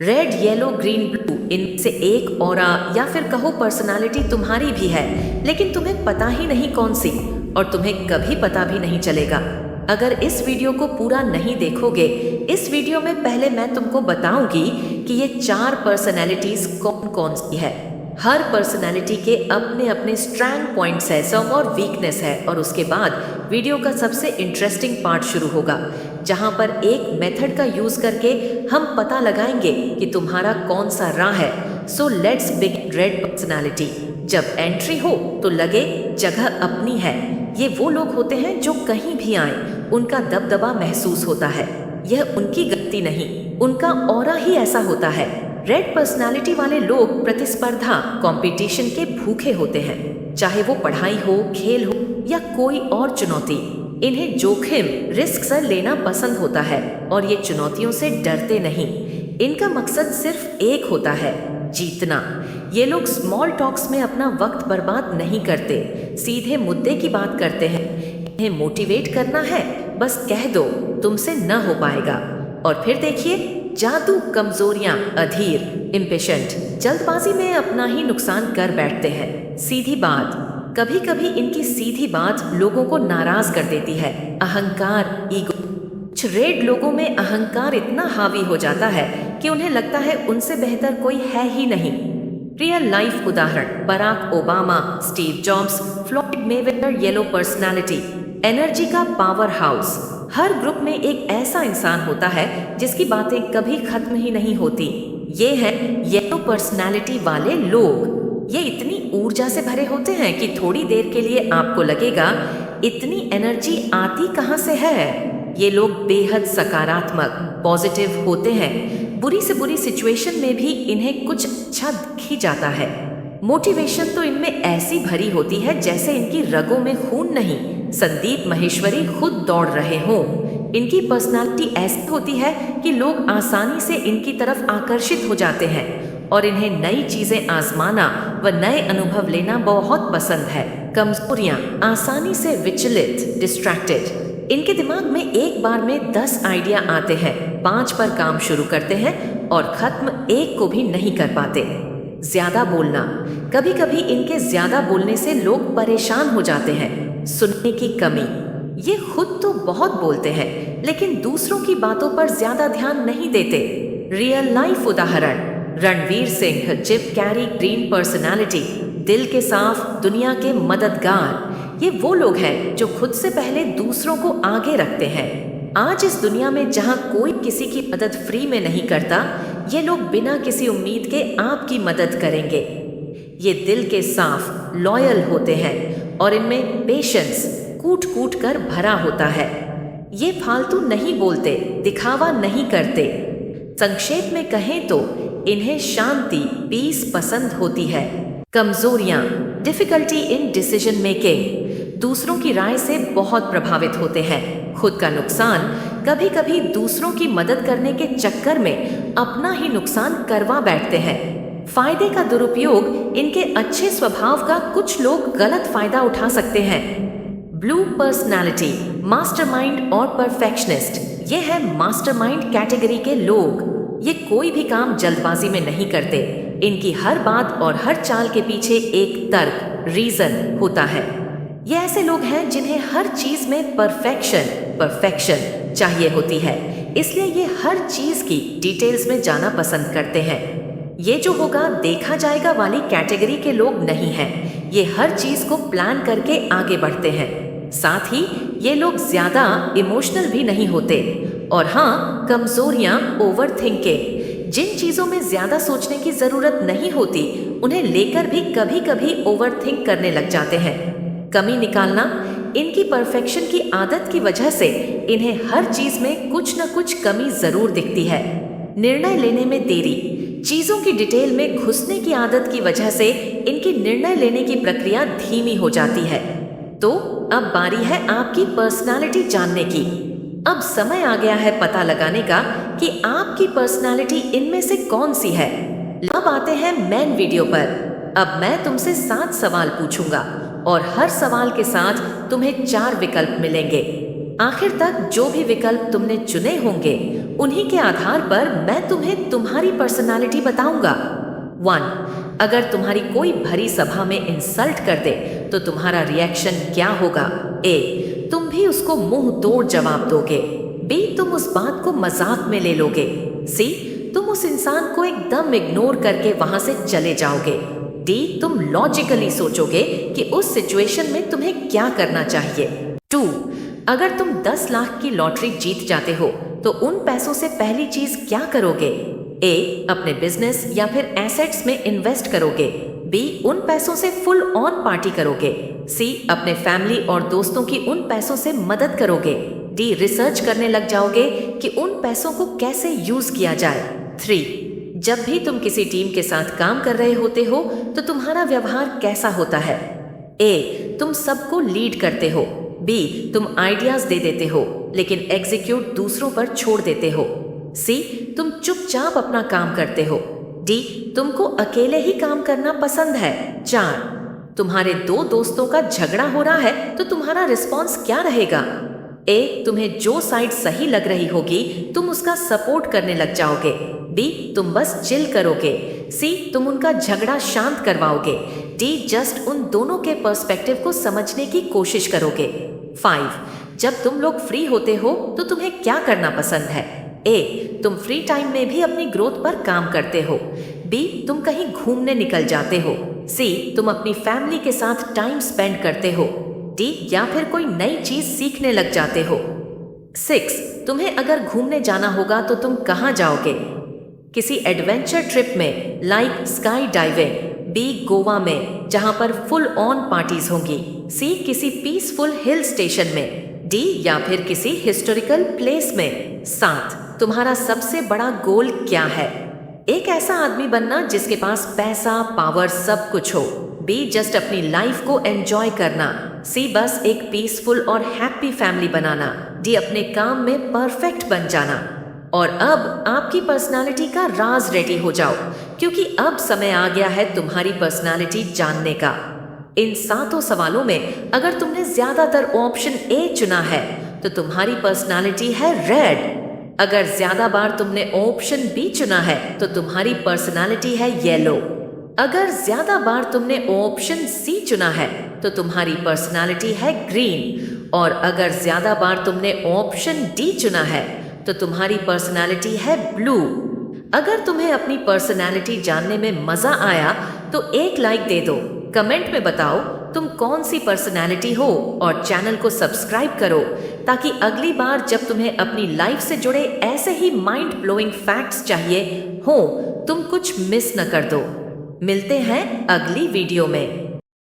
Red, yellow, green, blue, इनमें से एक ऑरा या फिर कहो पर्सनालिटी तुम्हारी भी है, लेकिन तुम्हें पता ही नहीं कौन सी, और तुम्हें कभी पता भी नहीं चलेगा अगर इस वीडियो को पूरा नहीं देखोगे। इस वीडियो में पहले मैं तुमको बताऊंगी कि ये 4 पर्सनैलिटीज कौन कौन सी है। हर पर्सनैलिटी के अपने अपने स्ट्रैंग पॉइंट्स है, सम और वीकनेस है, और उसके बाद वीडियो का सबसे इंटरेस्टिंग पार्ट शुरू होगा, जहां पर एक मेथड का यूज करके हम पता लगाएंगे कि तुम्हारा कौन सा राह है। So let's begin. Red personality. जब एंट्री हो तो लगे जगह अपनी है। ये वो लोग होते हैं जो कहीं भी आए उनका दबदबा महसूस होता है। यह उनकी गलती नहीं, उनका ऑरा ही ऐसा होता है। रेड पर्सनालिटी वाले लोग प्रतिस्पर्धा, कंपटीशन के भूखे होते हैं, चाहे वो पढ़ाई हो, खेल हो या कोई और चुनौती। इन्हें जोखिम, रिस्क से लेना पसंद होता है और ये चुनौतियों से डरते नहीं। इनका मकसद सिर्फ एक होता है, जीतना। ये लोग स्मॉल टॉक्स में अपना वक्त बर्बाद नहीं करते, सीधे मुद्दे की बात करते हैं। इन्हें मोटिवेट करना है, बस कह दो तुमसे न हो पाएगा, और फिर देखिए जादू। कमजोरियां, अधीर, इम्पेशेंट, जल्दबाजी में अपना ही नुकसान कर बैठते हैं। सीधी बात। कभी कभी इनकी सीधी बात लोगों को नाराज कर देती है। अहंकार, ईगो। कुछ रेड लोगों में अहंकार इतना हावी हो जाता है कि उन्हें लगता है उनसे बेहतर कोई है ही नहीं। रियल लाइफ उदाहरण: Barack Obama, Steve Jobs, Floyd Mayweather. Yellow personality, energy का पावर हाउस। हर ग्रुप में एक ऐसा इंसान होता है जिसकी बातें कभी खत्म ही नहीं होती। ये है येलो पर्सनालिटी वाले लोग। ये इतनी ऊर्जा से भरे होते हैं कि थोड़ी देर के लिए आपको लगेगा इतनी एनर्जी आती कहाँ से है। ये लोग बेहद सकारात्मक, पॉजिटिव होते हैं। बुरी से बुरी सिचुएशन में भी इन्हें कुछ अच्छा दिख ही जाता है। मोटिवेशन तो इनमें ऐसी भरी होती है जैसे इनकी रगों में खून नहीं, संदीप माहेश्वरी खुद दौड़ रहे हों। इनकी पर्सनालिटी ऐसी होती है कि लोग आसानी से इनकी तरफ आकर्षित हो जाते हैं और इन्हें नई चीजें आजमाना व नए अनुभव लेना बहुत पसंद है। कमजोरियां: आसानी से विचलित, डिस्ट्रैक्टेड। इनके दिमाग में एक बार में 10 आइडिया आते हैं, 5 पर काम शुरू करते हैं और खत्म एक को भी नहीं कर पाते। ज्यादा बोलना: कभी कभी इनके ज्यादा बोलने से लोग परेशान हो जाते हैं। सुनने की कमी: ये खुद तो बहुत बोलते हैं लेकिन दूसरों की बातों पर ज्यादा ध्यान नहीं देते। रियल लाइफ उदाहरण: Ranveer Singh, Jim Carrey. Green personality, दिल के साफ, दुनिया के मददगार। ये वो लोग हैं जो खुद से पहले दूसरों को आगे रखते हैं। आज इस दुनिया में जहां कोई किसी की मदद फ्री में नहीं करता, ये लोग बिना किसी उम्मीद के आपकी मदद करेंगे। ये दिल के साफ, लॉयल होते हैं और इनमें पेशेंस, कूट कूट कर भरा होता है। ये फालतू नहीं बोलते, दिखावा नहीं करते। संक्षेप में कहें तो इन्हें शांति, पीस पसंद होती है। कमजोरियां: डिफिकल्टी इन डिसीजन मेकिंग। दूसरों की राय से बहुत प्रभावित होते हैं। खुद का नुकसान, कभी कभी दूसरों की मदद करने के चक्कर में अपना ही नुकसान करवा बैठते हैं। फायदे का दुरुपयोग: इनके अच्छे स्वभाव का कुछ लोग गलत फायदा उठा सकते हैं। ब्लू पर्सनालिटी, मास्टरमाइंड और परफेक्शनिस्ट। ये है मास्टरमाइंड कैटेगरी के लोग। ये कोई भी काम जल्दबाजी में नहीं करते। इनकी हर बात और हर चाल के पीछे एक तर्क, रीजन होता है। ये ऐसे लोग हैं जिन्हें हर चीज में परफेक्शन चाहिए होती है, इसलिए ये हर चीज की डिटेल्स में जाना पसंद करते हैं। ये जो होगा देखा जाएगा वाली कैटेगरी के लोग नहीं हैं। ये हर चीज को प्लान करके आगे बढ़ते हैं। साथ ही ये लोग ज्यादा इमोशनल भी नहीं होते। और हाँ, कमजोरियां: ओवरथिंकिंग। जिन चीजों में ज्यादा सोचने की जरूरत नहीं होती, उन्हें लेकर भी कभी कभी ओवरथिंक करने लग जाते हैं। कमी निकालना: इनकी परफेक्शन की आदत की वजह से इन्हें हर चीज में कुछ न कुछ कमी जरूर दिखती है। निर्णय लेने में देरी: चीजों की डिटेल में घुसने की आदत की वजह से इनकी निर्णय लेने की प्रक्रिया धीमी हो जाती है। तो अब बारी है आपकी पर्सनालिटी जानने की। अब समय आ गया है पता लगाने का कि आपकी पर्सनालिटी इनमें से कौन सी है। अब आते हैं मेन वीडियो पर। अब मैं तुमसे 7 सवाल पूछूंगा और हर सवाल के साथ तुम्हें 4 विकल्प मिलेंगे। आखिर तक जो भी विकल्प तुमने चुने होंगे उन्हीं के आधार पर मैं तुम्हें तुम्हारी पर्सनालिटी बताऊंगा। 1. अगर तुम्हारी कोई भरी सभा में इंसल्ट कर दे तो तुम्हारा रिएक्शन क्या होगा? A. तुम भी उसको मुंह तोड़ जवाब दोगे। B. तुम उस बात को मजाक में ले लोगे। C. तुम उस इंसान को एकदम इग्नोर करके वहां से चले जाओगे। D. तुम लॉजिकली सोचोगे कि उस सिचुएशन में तुम्हें क्या करना चाहिए। 2. अगर तुम 10 लाख की लॉटरी जीत जाते हो तो उन पैसों से पहली चीज क्या करोगे? A. अपने बिजनेस या फिर एसेट्स में इन्वेस्ट करोगे। B. उन पैसों से फुल ऑन पार्टी करोगे। C. अपने फैमिली और दोस्तों की उन पैसों से मदद करोगे। D. रिसर्च करने लग जाओगे कि उन पैसों को कैसे यूज किया जाए। 3. जब भी तुम किसी टीम के साथ काम कर रहे होते हो तो तुम्हारा व्यवहार कैसा होता है? A. तुम सबको लीड करते हो। B. तुम आइडियाज दे देते हो लेकिन एग्जीक्यूट दूसरों पर छोड़ देते हो। C. तुम चुपचाप अपना काम करते हो। D. तुमको अकेले ही काम करना पसंद है। 4. तुम्हारे 2 दोस्तों का झगड़ा हो रहा है तो तुम्हारा रिस्पॉन्स क्या रहेगा? A. तुम्हें जो साइड सही लग रही होगी तुम उसका सपोर्ट करने लग जाओगे। B. तुम बस चिल करोगे। C. तुम उनका झगड़ा शांत करवाओगे। D. जस्ट उन दोनों के पर्सपेक्टिव को समझने की कोशिश करोगे। 5. जब तुम लोग फ्री होते हो तो तुम्हें क्या करना पसंद है? A. तुम फ्री टाइम में भी अपनी ग्रोथ पर काम करते हो। B. तुम कहीं घूमने निकल जाते हो। C. तुम अपनी फैमिली के साथ टाइम स्पेंड करते हो। D. या फिर कोई नई चीज सीखने लग जाते हो। 6. तुम्हें अगर घूमने जाना होगा तो तुम कहाँ जाओगे? किसी एडवेंचर ट्रिप में like sky diving. B. Goa में जहां पर फुल ऑन पार्टीज होंगी। C. किसी पीसफुल हिल स्टेशन में। D. या फिर किसी हिस्टोरिकल प्लेस में। 7. तुम्हारा सबसे बड़ा गोल क्या है? एक ऐसा आदमी बनना जिसके पास पैसा, पावर, सब कुछ हो। B. जस्ट अपनी लाइफ को एंजॉय करना। C. बस एक पीसफुल और हैप्पी फैमिली बनाना। D. अपने काम में परफेक्ट बन जाना। और अब आपकी पर्सनालिटी का राज रेडी हो जाओ क्योंकि अब समय आ गया है तुम्हारी पर्सनालिटी जानने का। इन 7 सवालों में अगर तुमने ज्यादातर ऑप्शन A चुना है तो तुम्हारी पर्सनालिटी है रेड। अगर ज्यादा बार तुमने ऑप्शन B चुना है तो तुम्हारी पर्सनालिटी है येलो। अगर ज्यादा बार तुमने ऑप्शन C चुना है तो तुम्हारी पर्सनालिटी है ग्रीन। और अगर ज्यादा बार तुमने ऑप्शन D चुना है तो तुम्हारी पर्सनालिटी है ब्लू। अगर तुम्हें अपनी पर्सनालिटी जानने में मजा आया तो एक लाइक दे दो, कमेंट में बताओ तुम कौन सी पर्सनालिटी हो और चैनल को सब्सक्राइब करो ताकि अगली बार जब तुम्हें अपनी लाइफ से जुड़े ऐसे ही माइंड ब्लोइंग फैक्ट्स चाहिए हो तुम कुछ मिस न कर दो। मिलते हैं अगली वीडियो में।